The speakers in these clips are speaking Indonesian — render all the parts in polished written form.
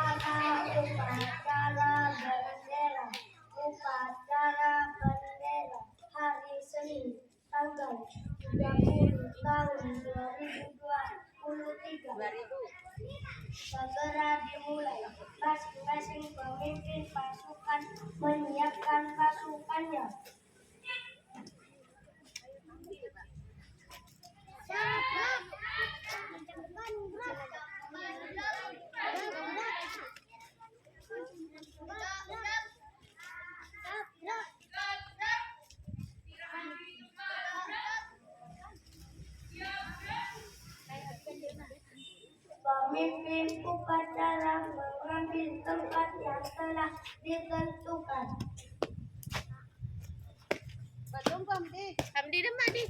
upacara bendera, upacara bendera hari Senin tanggal 30 tahun 2023. Segera dimulai. Masing-masing pemimpin pasukan menyiapkan pasukannya. Pemimpin upacara mengambil tempat yang telah ditentukan. Hamdi demak di.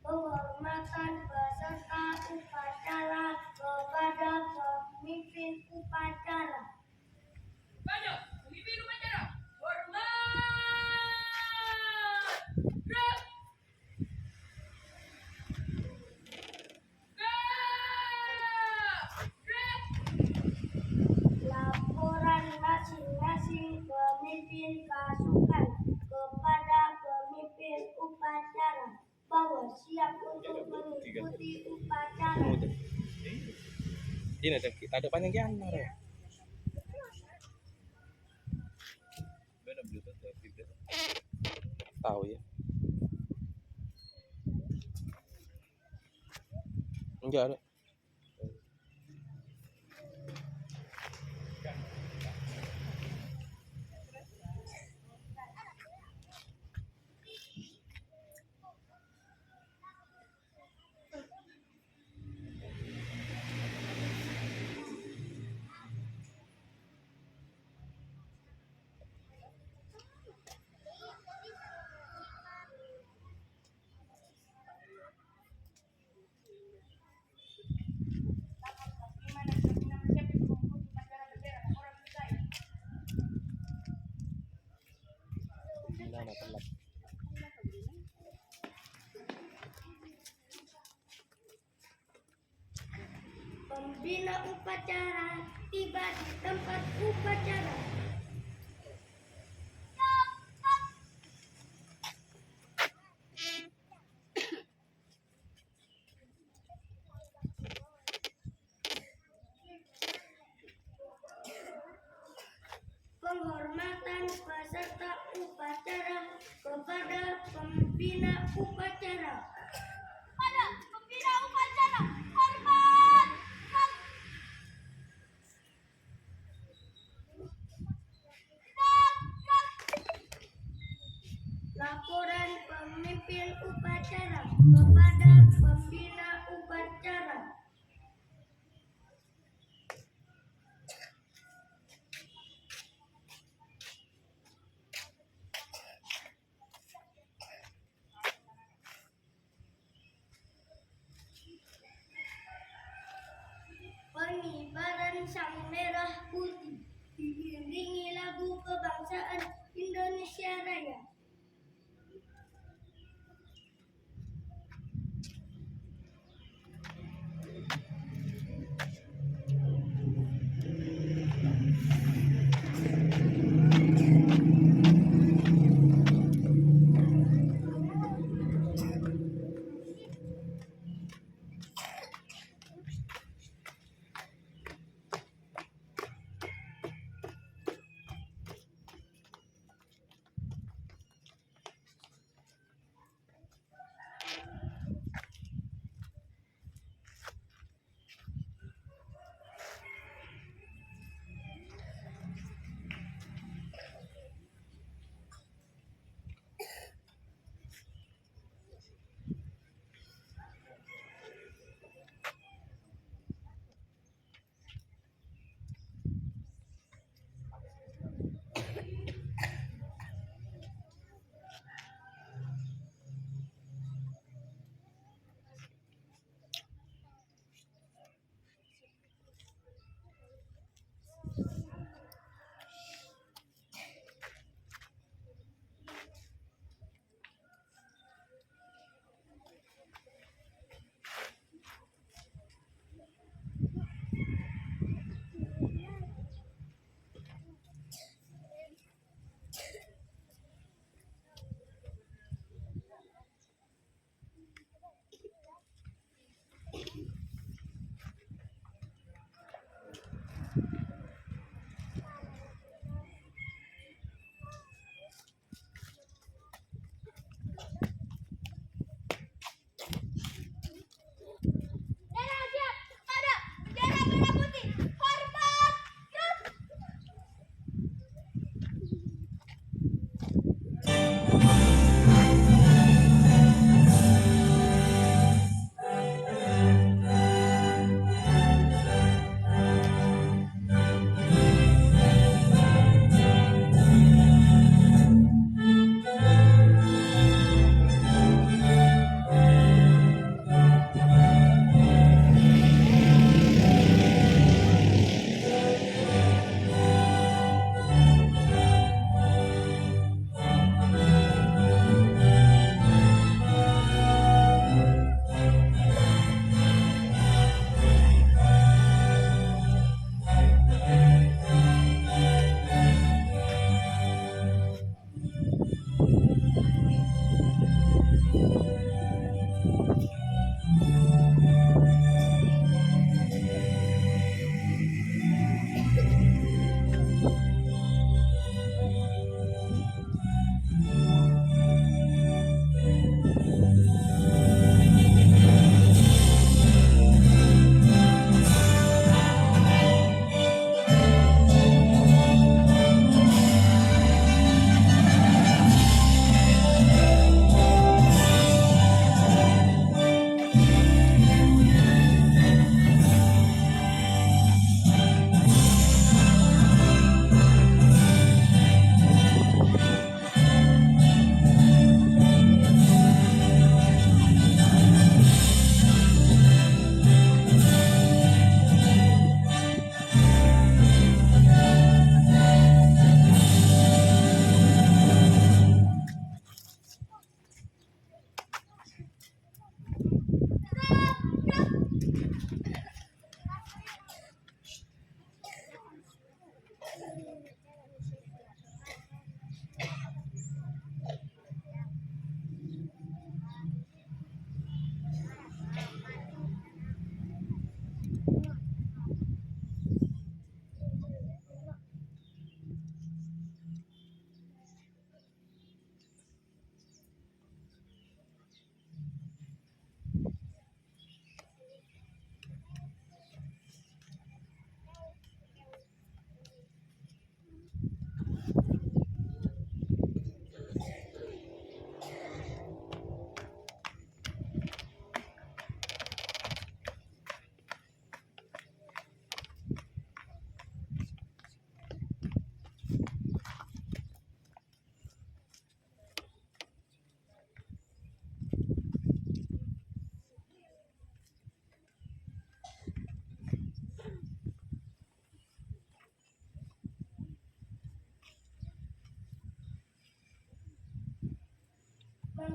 Penghormatan peserta upacara kepada pemimpin upacara. Banyak pemimpin upacara. Hormat. Gerak. Gerak. Laporan masing-masing pemimpin pasukan kepada pemimpin upacara bahwa siap untuk mengikuti upacara. Ini ada panjang kian ya. Tahu ya? Enggak ada. Pembina upacara tiba di tempat upacara. Penghormatan peserta upacara kepada pembina upacara. Pada pembina upacara, hormat. Laporan pemimpin upacara kepada pembina upacara. Pengibaran sang merah putih diiringi lagu kebangsaan Indonesia Raya.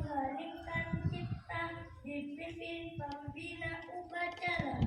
menggalingkan cipta, dipimpin pembina upacara.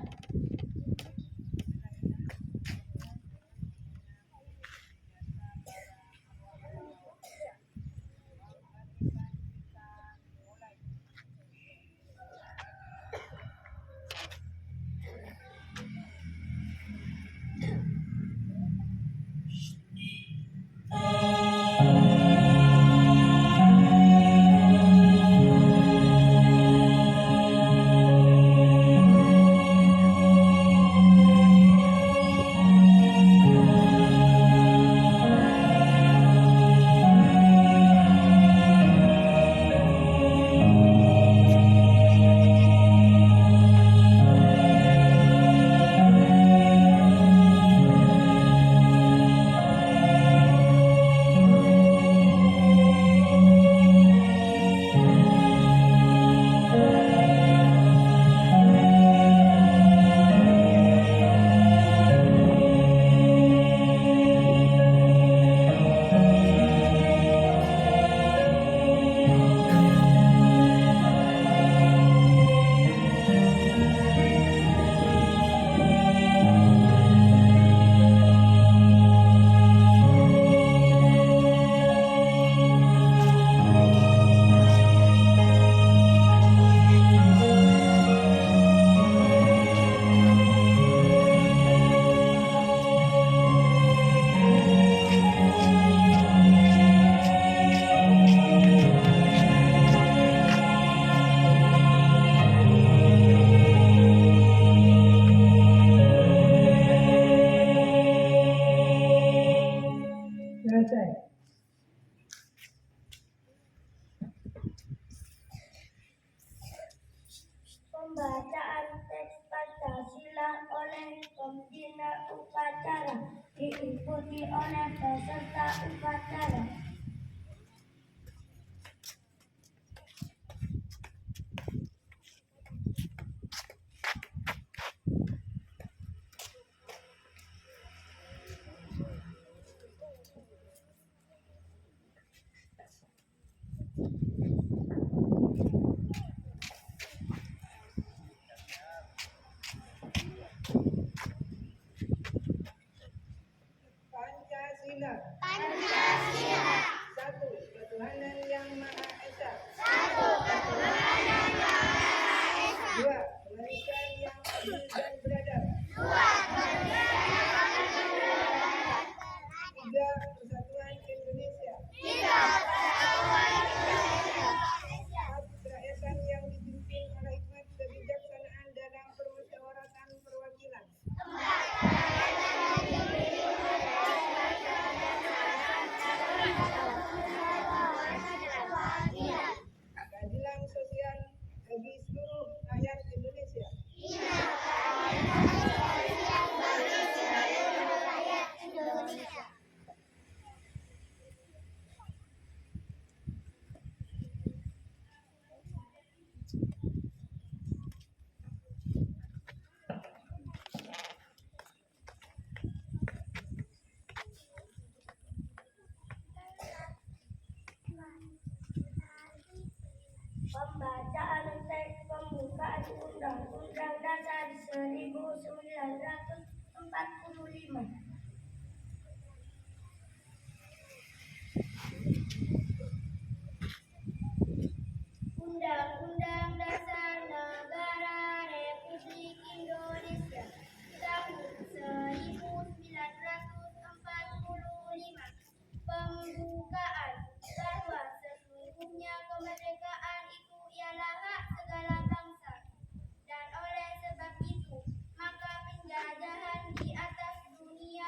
Pembacaan teks Pancasila oleh pembina upacara diikuti oleh peserta upacara. Pancasila. Pancasila. Satu, ketuhanan yang Maha Esa. Satu, ketuhanan yang Maha Esa. Dua, kemanusiaan yang adil dan beradab. Dua, kemanusiaan yang adil dan beradab. Tiga, persatuan Indonesia. Tiga, persatuan Indonesia. Empat, kerakyatan yang dipimpin oleh hikmat kebijaksanaan dalam permusyawaratan perwakilan. Keadilan sosial bagi seluruh rakyat Indonesia. Pembacaan teks pembukaan Undang-Undang Dasar 1945. Undang-Undang Dasar Negara Republik Indonesia tahun 1945. Pembukaan bahwa sesungguhnya kemerdekaan itu ialah hak segala bangsa, dan oleh sebab itu maka penjajahan di atas dunia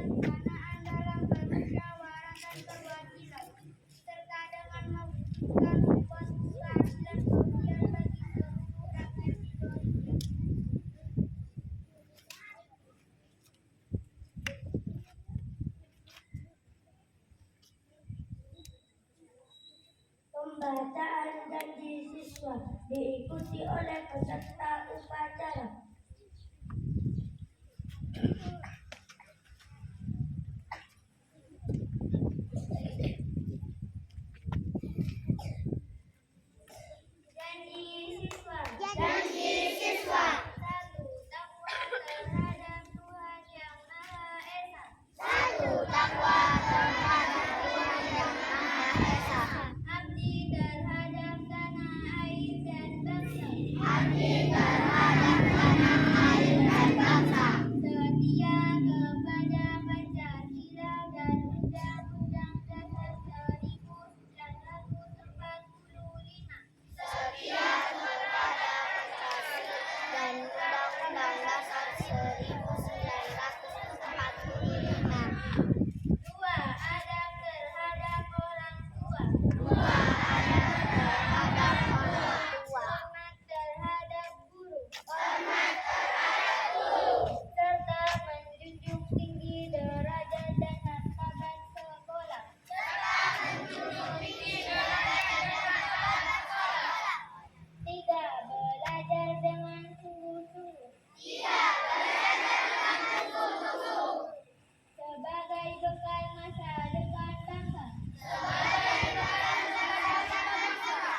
kebijaksanaan dalam bermusyawarah dan perwakilan, serta dengan mewujudkan sebuah keadilan sosial bagi seluruh rakyat Indonesia. Pembacaan janji siswa diikuti oleh peserta upacara. Janji siswa. Janji siswa. 1. Takwa terhadap Tuhan Yang Maha Esa. 1. Takwa terhadap Tuhan Yang Maha Esa. Abdi terhadap tanah air dan bangsa. Abdi terhadap tanah air dan bangsa. Setia kepada Pancasila dan Undang-Undang Dasar 1945. Setia kepada Pancasila dan Undang-Undang Dasar 1945. 2. Adab terhadap orang tua. 2. Adab terhadap orang tua. Hormat terhadap guru. Hormat terhadap guru. Serta menjunjung tinggi derajat dan martabat sekolah. Serta menjunjung tinggi derajat dan martabat sekolah. 3. Belajar dengan sungguh-sungguh. 3. Belajar dengan sungguh-sungguh. Sebagai bekal masa depan bangsa. Sebagai bekal masa depan bangsa.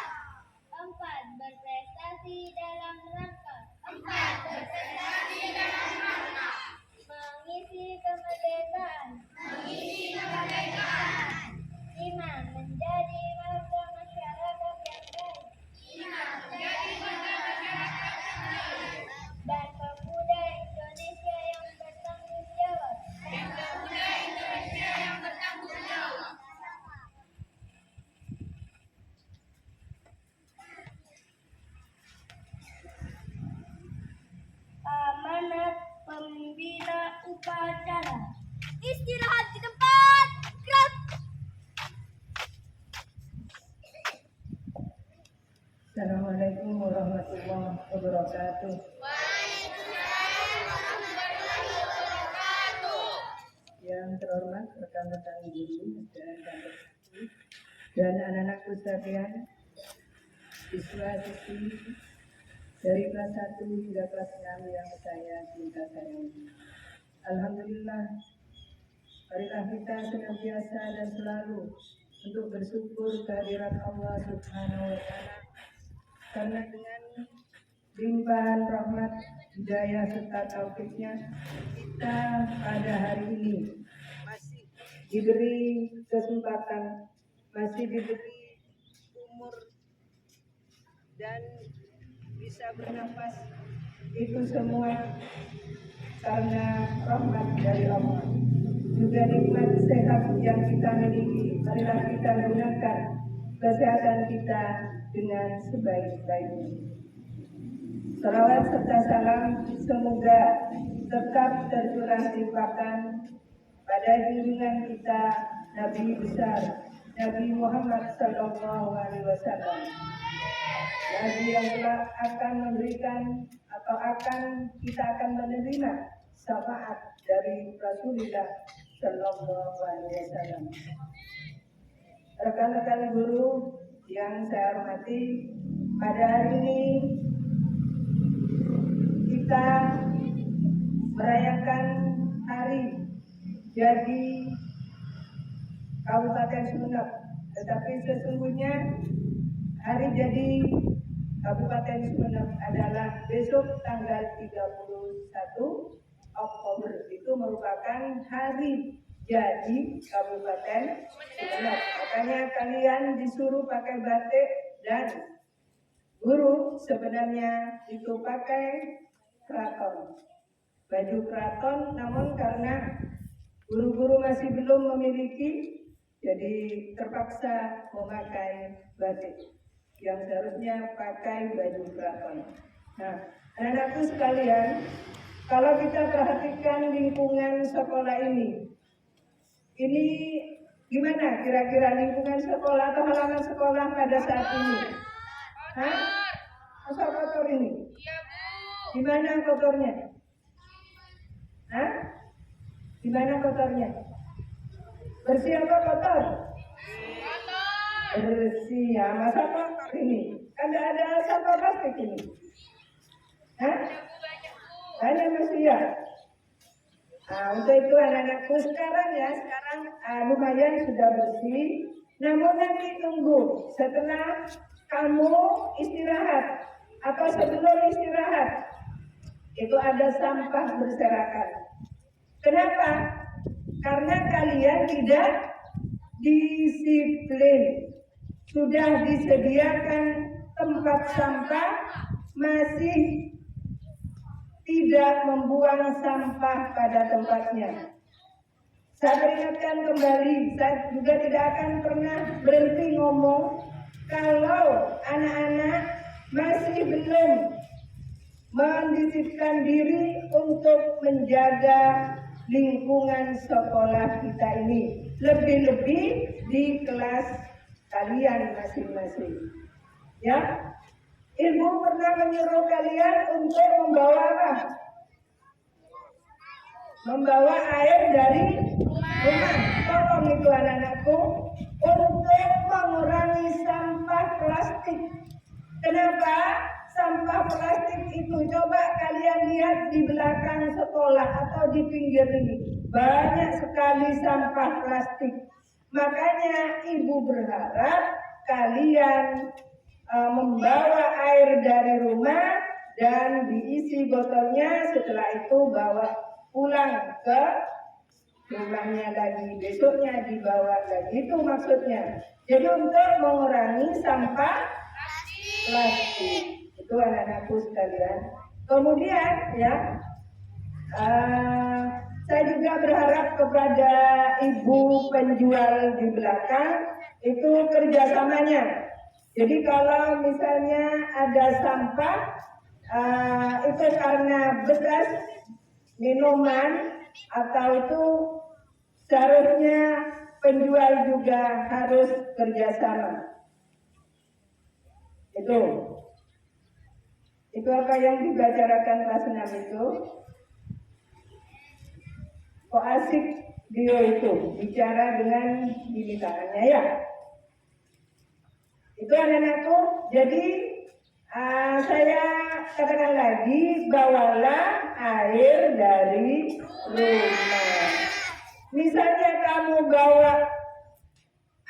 4. Berprestasi dalam rangka. 4. Berprestasi dalam rangka. Mengisi kemerdekaan. Mengisi kemerdekaan. 5. Menjadi warga masyarakat yang baik. 5. Menjadi warga masyarakat yang baik. Dan pemuda Indonesia yang bertanggung jawab. Dan pemuda Indonesia yang bertanggung jawab. Amanat pembina upacara. Istirahat di tempat. Gerak. Assalamualaikum warahmatullahi wabarakatuh. Yang terhormat rekan-rekan guru dan anak-anakku sekalian, siswa-siswi dari kelas 1 hingga kelas 6 yang saya cinta sayangi. Alhamdulillah, marilah kita senantiasa dan selalu untuk bersyukur kehadirat Allah Subhanahu wa Ta'ala, karena dengan limpahan rahmat, hidayah serta taufiknya kita pada hari ini masih diberi kesempatan, masih diberi umur dan bisa bernafas. Itu semua karena rahmat dari Allah. Juga nikmat sehat yang kita miliki, marilah kita gunakan kesehatan kita dengan sebaik-baiknya. Salawat serta salam semoga tetap tercurah limpahkan pada junjungan kita Nabi besar Nabi Muhammad Sallallahu Alaihi Wasallam, Nabi yang telah akan memberikan atau kita akan menerima syafaat dari Rasulullah Sallallahu Alaihi Wasallam. Rekan-rekan guru yang saya hormati, pada hari ini kita merayakan hari jadi Kabupaten Sumeneb, tetapi sesungguhnya hari jadi Kabupaten Sumeneb adalah besok tanggal 31 Oktober. Itu merupakan hari jadi Kabupaten Sumeneb. Makanya kalian disuruh pakai batik, dan guru sebenarnya itu pakai keraton, baju keraton, namun karena guru-guru masih belum memiliki, jadi terpaksa memakai batik yang seharusnya pakai baju keraton. Nah, anak-anakku sekalian, kalau kita perhatikan lingkungan sekolah ini gimana kira-kira lingkungan sekolah atau halaman sekolah pada saat ini? Hah? Masa kotor ini? Iya, Bu. Gimana kotornya? Hah? Gimana kotornya? Bersih apa kotor? Kotor. Bersih ya, masa kotor ini? Kan ada sampah plastik ini. Hah? Banyak masih ya? Nah, untuk itu anak-anakku sekarang lumayan sudah bersih. Namun nanti tunggu setelah kamu istirahat atau sebelum istirahat itu ada sampah berserakan. Kenapa? Karena kalian tidak disiplin. Sudah disediakan tempat sampah, masih tidak membuang sampah pada tempatnya. Saya peringatkan kembali, saya juga tidak akan pernah berhenti ngomong kalau anak-anak masih belum mendisiplinkan diri untuk menjaga lingkungan sekolah kita ini. Lebih-lebih di kelas kalian masing-masing. Ya, Ibu pernah menyuruh kalian untuk membawa apa? Membawa air dari rumah. Tolong itu anak-anakku untuk mengurangi sampah plastik. Kenapa? Sampah plastik itu coba kalian lihat di belakang sekolah atau di pinggir ini. Banyak sekali sampah plastik. Makanya ibu berharap kalian membawa air dari rumah dan diisi botolnya, setelah itu bawa pulang ke rumahnya lagi, besoknya dibawa lagi. Itu maksudnya. Jadi untuk mengurangi sampah plastik. Itu anak-anakku sekalian. Kemudian ya, saya juga berharap kepada ibu penjual di belakang itu kerjasamanya. Jadi kalau misalnya ada sampah itu karena bekas minuman atau itu seharusnya penjual juga harus kerjasama. Itu apa yang dibicarakan kelas 6 itu? Kok asik Dio itu bicara dengan binikannya ya? Itu anak-anakku. Jadi saya katakan lagi, bawalah air dari rumah. Misalnya kamu bawa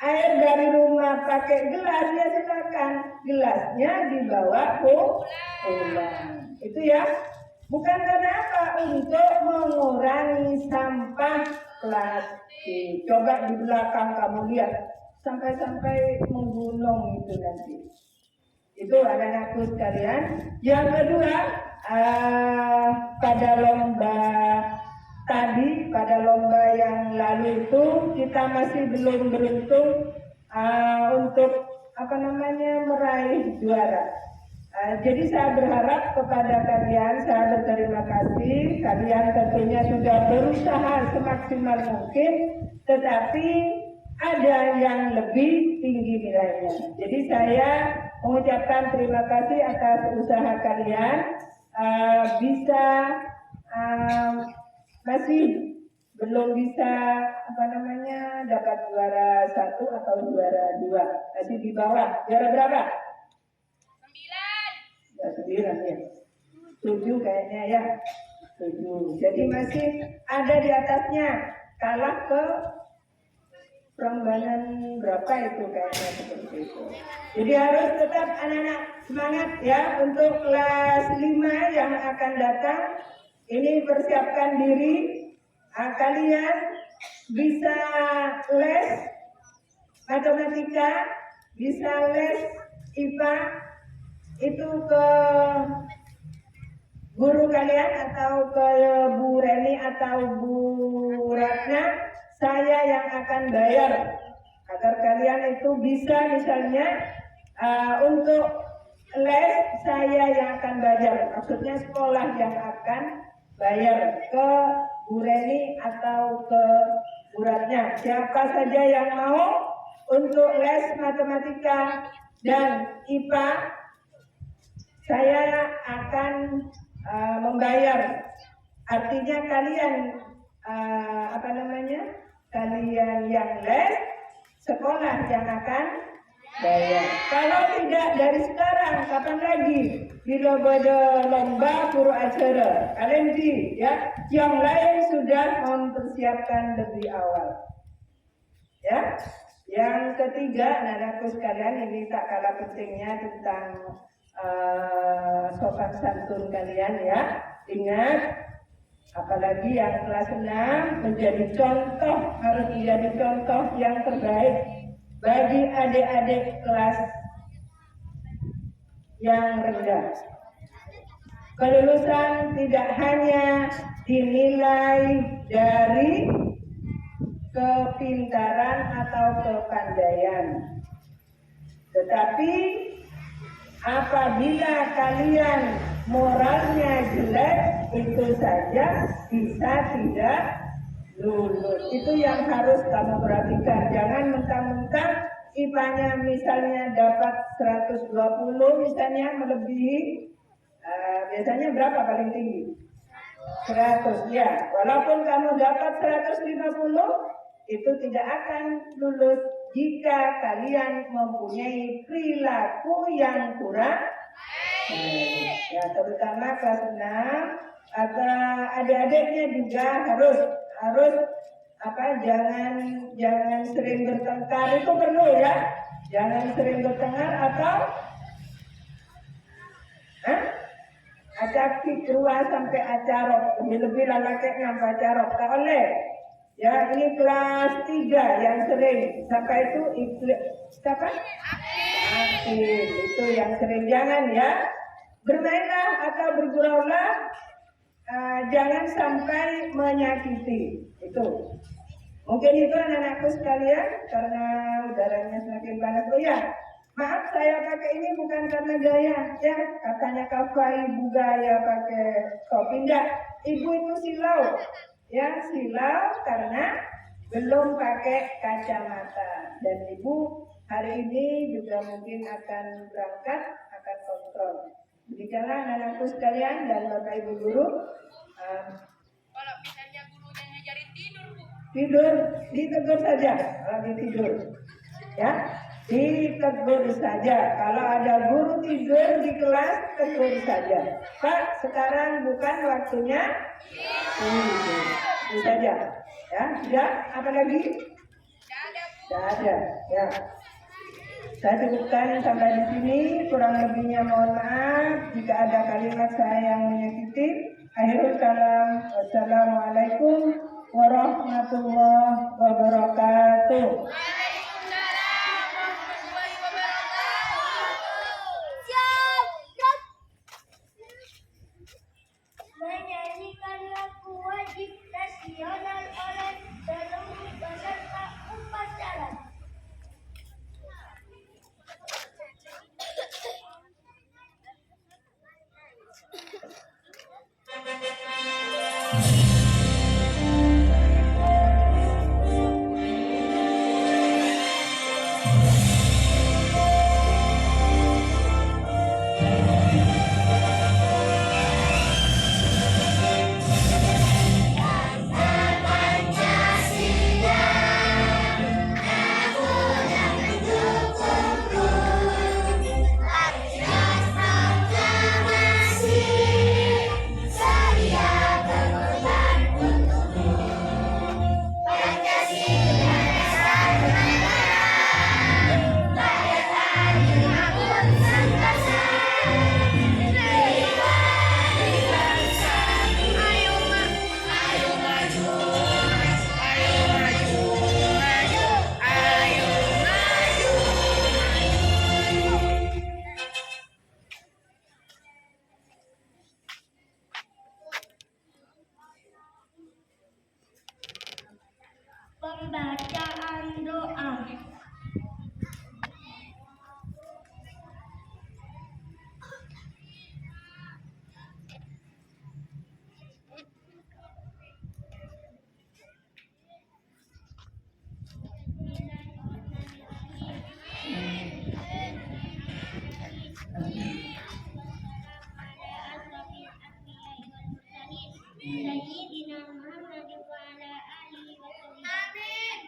air dari rumah pakai gelas, ya silakan. Gelasnya dibawa pulang. Itu ya. Bukan karena apa? Untuk mengurangi sampah plastik. Coba di belakang kamu lihat. Sampai-sampai menggunung itu nanti. Itu anak-anakku sekalian. Yang kedua, pada lomba yang lalu itu kita masih belum beruntung untuk meraih juara. Jadi saya berharap kepada kalian, saya berterima kasih. Kalian tentunya sudah berusaha semaksimal mungkin, tetapi ada yang lebih tinggi nilainya. Jadi saya mengucapkan terima kasih atas usaha kalian. Masih belum bisa dapat juara 1 atau juara 2. Masih di bawah. Juara berapa? 9 ya. 7 kayaknya ya. 7. Jadi masih ada di atasnya. Kalah ke Prambanan berapa itu kayaknya seperti itu. Jadi harus tetap anak-anak semangat ya untuk kelas 5 yang akan datang. Ini persiapkan diri. Kalian bisa les matematika, bisa les IPA, itu ke guru kalian atau ke Bu Reni atau Bu Ratna. Saya yang akan bayar agar kalian itu bisa misalnya untuk les saya yang akan bayar. Maksudnya sekolah yang akan bayar ke Bu Reni atau ke Bu Ratna. Siapa saja yang mau untuk les matematika dan IPA, saya akan membayar. Artinya kalian kalian yang les, sekolah yang akan bayar. Kalau tidak dari sekarang, kapan lagi? Bila pada lomba puru acara, kalian ya, yang lain sudah mempersiapkan lebih awal. Ya, yang ketiga, anak-anakku sekalian, ini tak kalah pentingnya tentang sopan santun kalian ya. Ingat, apalagi yang kelas 6 menjadi contoh, harus menjadi contoh yang terbaik bagi adik-adik kelas yang rendah. Kelulusan tidak hanya dinilai dari kepintaran atau kepandaian, tetapi apabila kalian moralnya jelek, itu saja bisa tidak lulus. Itu yang harus kamu perhatikan. Jangan mentang-mentang IPA-nya misalnya dapat 120 misalnya, melebihi, biasanya berapa paling tinggi? 100 ya. Walaupun kamu dapat 150, itu tidak akan lulus jika kalian mempunyai perilaku yang kurang baik. Ya, terutama kelas 6 atau adik-adiknya juga harus jangan sering bertengkar, itu perlu ya. Jangan sering bertengkar atau acak ruas sampai acarok, lebih lalaki sampai acarok, tak boleh. Ya, ini kelas 3 yang sering sampai itu siapa? Akil, itu yang sering. Jangan ya, bermainlah atau berguraulah, jangan sampai menyakiti. Itu mungkin itu anak-anakku sekalian, karena udaranya semakin panas. Oh ya, maaf saya pakai ini bukan karena gaya ya, katanya Kafai ibu gaya pakai topi. Enggak, ibu itu silau ya, silau karena belum pakai kacamata. Dan ibu hari ini juga mungkin akan berangkat, akan kontrol. Demikianlah anak-anakku sekalian dan Bapak Ibu guru. Kalau misalnya gurunya ngajarin tidur, Bu. Tidur, ditegur saja lagi tidur. Ya, ditegur saja. Kalau ada guru tidur di kelas, tegur saja. Pak, sekarang bukan waktunya tidur. Itu saja. Ya, sudah. Apa lagi? Tidak ada. Ya. Saya cukupkan sampai di sini. Kurang lebihnya mohon maaf jika ada kalimat saya yang menyakiti. Akhirul kalam. Wassalamualaikum warahmatullahi wabarakatuh. Menyanyikan lagu wajib nasional oleh seluruh peserta upacara. Pembacaan doa. Sayyidina Muhammad wa ala alihi wa sallam. Amin.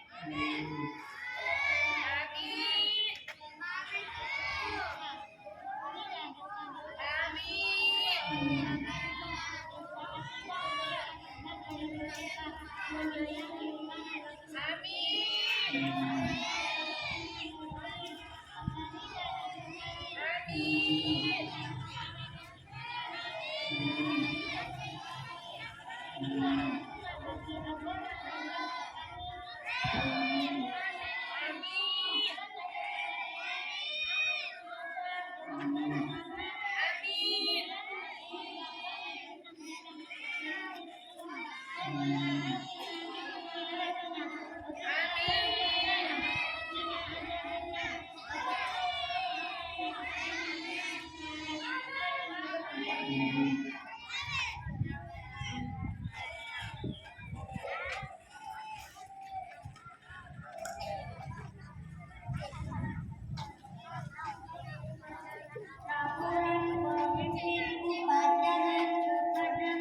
Laporan pemimpin upacara kepada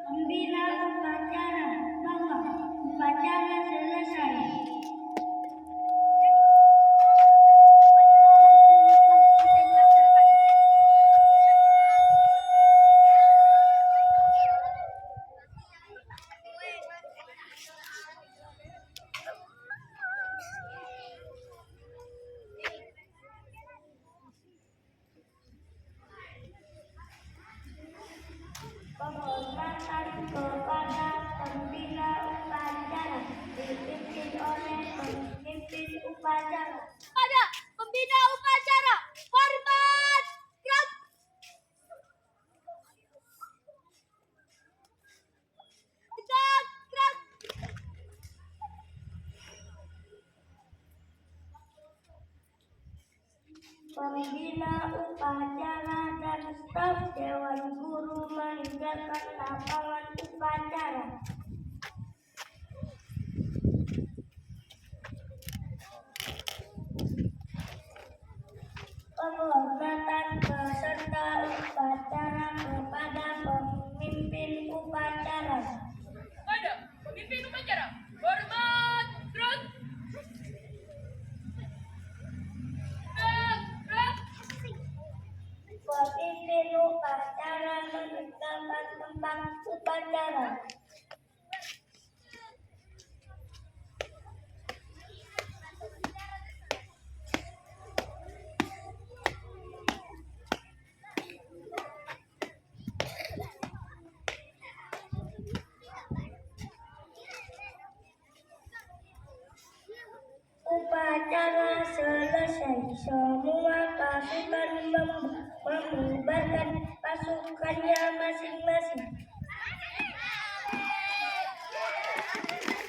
pembina upacara bahwa upacara selesai. Penghormatan kepada pembina upacara dipimpin oleh pemimpin upacara. Pada pembina upacara, hormat, gerak. Tegak, gerak. Pembina upacara dan staf Dewan Guru meninggalkan lapangan upacara. Penghormatan peserta upacara kepada pemimpin upacara. Pada pemimpin upacara, hormat, gerak. Gerak. Pemimpin upacara meninggalkan tempat upacara. Upacara selesai, semua pasukan membubarkan pasukannya masing-masing.